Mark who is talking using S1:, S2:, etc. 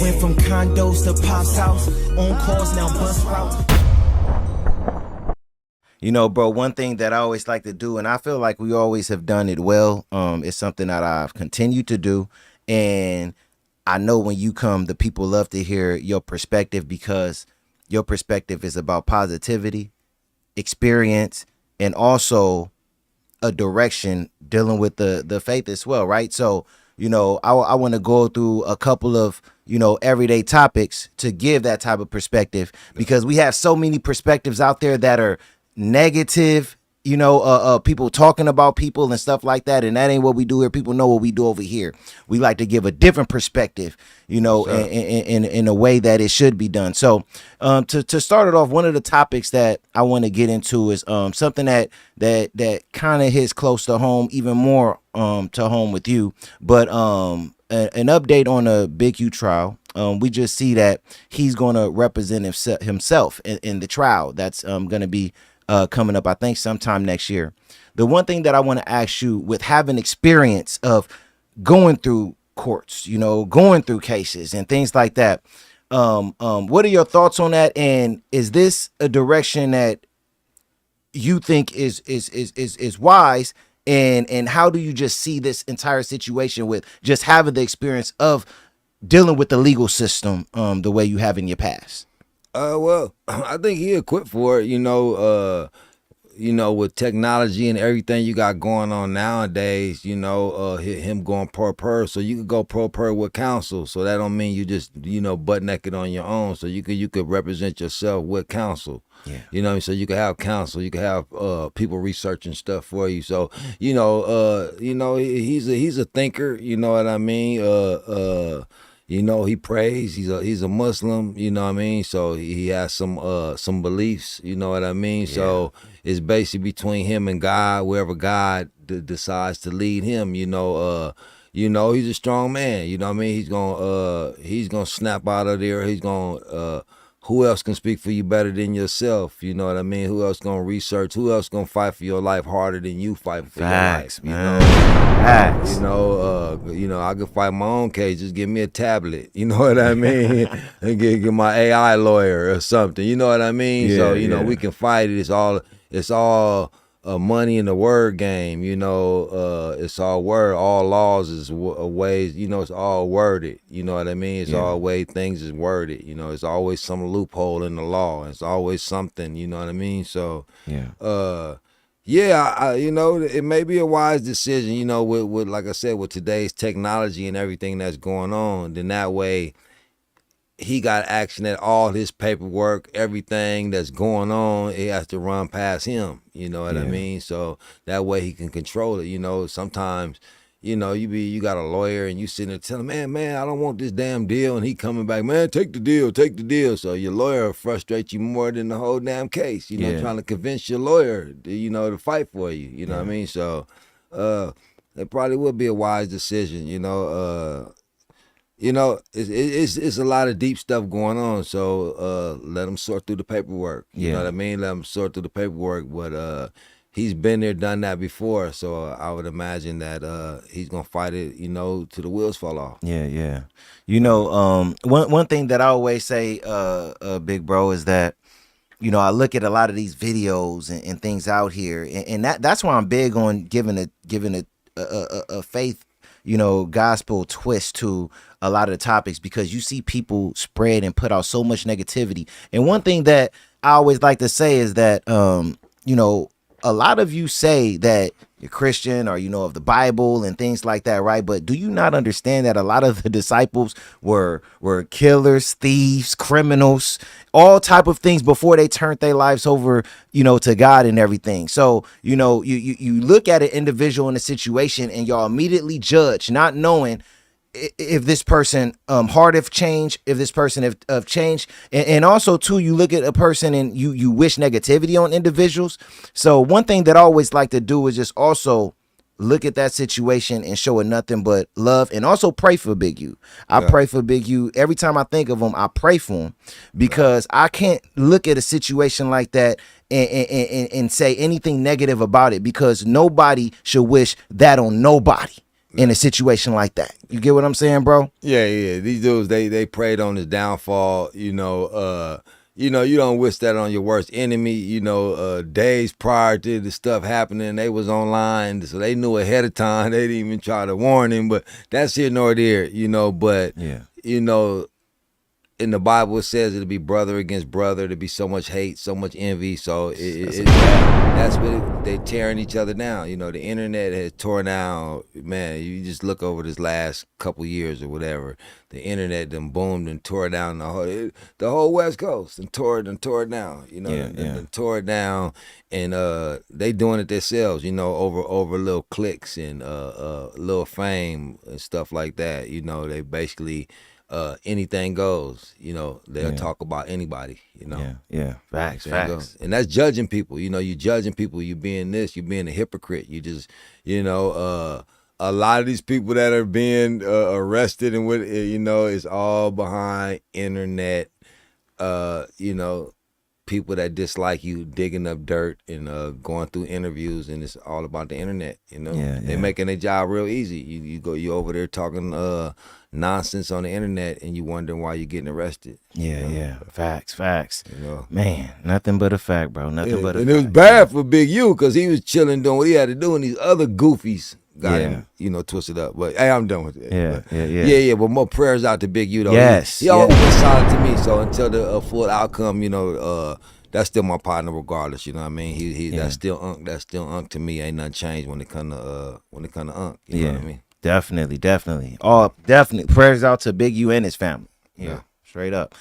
S1: Went from condos to Pop's house, on calls now bus routes.
S2: You know, bro, one thing that I always like to do, and I feel like we always have done it well, it's something that I've continued to do. And I know when you come, the people love to hear your perspective, because your perspective is about positivity, experience, and also a direction dealing with the faith as well, right? So, you know, I want to go through a couple of, you know, everyday topics to give that type of perspective, because we have so many perspectives out there that are negative, you know, people talking about people and stuff like that, and that ain't what we do here. People know what we do over here. We like to give a different perspective, you know, in a way that it should be done. So to start it off, one of the topics that I want to get into is something that kind of hits close to home, even more to home with you, but an update on the Big U trial. We just see that he's going to represent himself in the trial that's going to be coming up, I think, sometime next year. The one thing that I want to ask you, with having experience of going through courts, you know, going through cases and things like that, what are your thoughts on that? And is this a direction that you think is wise? And how do you just see this entire situation with just having the experience of dealing with the legal system the way you have in your past?
S3: Well, I think he equipped for it, you know, with technology and everything you got going on nowadays, you know, him going pro per, so you could go pro per with counsel. So that don't mean you just, you know, butt naked on your own. So you could represent yourself with counsel.
S2: Yeah.
S3: You know, so you could have counsel, you could have people researching stuff for you. So, you know, he's a thinker, you know what I mean? You know, he prays. He's a Muslim. You know what I mean. So he has some beliefs. You know what I mean. Yeah. So it's basically between him and God, wherever God decides to lead him. You know, he's a strong man. You know what I mean. He's gonna snap out of there. He's gonna. Who else can speak for you better than yourself? You know what I mean? Who else gonna research? Who else gonna fight for your life harder than you fight for your life? You know,
S2: Facts.
S3: You know, I could fight my own case. Just give me a tablet. You know what I mean? And get my AI lawyer or something. You know what I mean?
S2: Yeah,
S3: so you know, we can fight it. It's all money in the word game. You know, it's all word. All laws is ways. You know, it's all worded. You know what I mean? It's all way things is worded. You know, it's always some loophole in the law. It's always something. You know what I mean? So yeah, you know, it may be a wise decision. You know, with like I said, with today's technology and everything that's going on, then that way he got action at all his paperwork, everything that's going on, it has to run past him. You know what I mean? So that way he can control it. You know, sometimes, you know, you got a lawyer and you sitting there telling him, man, I don't want this damn deal. And he coming back, man, take the deal. So your lawyer frustrates you more than the whole damn case, you know, trying to convince your lawyer, you know, to fight for you. You know what I mean? So it probably would be a wise decision, you know. You know, it's a lot of deep stuff going on, so let him sort through the paperwork. You know what I mean? Let him sort through the paperwork, but he's been there, done that before, so I would imagine that he's gonna fight it, you know, till the wheels fall off.
S2: Yeah. You know, one thing that I always say, big bro, is that, you know, I look at a lot of these videos and things out here, and that's why I'm big on giving a faith, you know, gospel twist to a lot of the topics, because you see people spread and put out so much negativity. And one thing that I always like to say is that, you know, a lot of you say that you're Christian or, you know, of the Bible and things like that, right? But do you not understand that a lot of the disciples were killers, thieves, criminals, all type of things before they turned their lives over, you know, to God and everything? So, you know, you look at an individual in a situation and y'all immediately judge, not knowing if this person heart have changed, if this person have changed, and also too, you look at a person and you wish negativity on individuals. So one thing that I always like to do is just also look at that situation and show it nothing but love, and also pray for Big U. I pray for Big U every time I think of him. I pray for him, because I can't look at a situation like that and say anything negative about it, because nobody should wish that on nobody. in a situation like that. You get what I'm saying, bro?
S3: Yeah. These dudes, they preyed on his downfall. You don't wish that on your worst enemy. Days prior to the stuff happening, they was online, so they knew ahead of time. They didn't even try to warn him, but that's here nor there. But in the Bible it says it'll be brother against brother. There'll be so much hate, so much envy. So that's what they tearing each other down. The internet has torn down. Man, you just look over this last couple years or whatever. The internet done boomed and tore down the whole West Coast and tore it down. Tore it down, and they doing it themselves. Over little clicks and little fame and stuff like that. They basically. Anything goes, they'll talk about anybody,
S2: Facts.
S3: And that's judging people. You judging people, you being this, you being a hypocrite. You just, a lot of these people that are being arrested and what, is all behind internet, people that dislike you digging up dirt and going through interviews, and it's all about the internet. They're making their job real easy. You over there talking nonsense on the internet, and you wondering why you're getting arrested.
S2: Facts. Man, nothing but a fact, bro. Nothing but a fact.
S3: And it was bad for Big U because he was chilling doing what he had to do, and these other goofies got him, twisted up. But hey, I'm done with it. But more prayers out to Big U though.
S2: Yes,
S3: he always been solid to me. So until the full outcome, that's still my partner regardless. You know what I mean? He that's still Unc. That's still Unc to me. Ain't nothing changed when it come to Unc. You know what I mean?
S2: Definitely. Definitely. Prayers out to Big U and his family. Yeah. Straight up.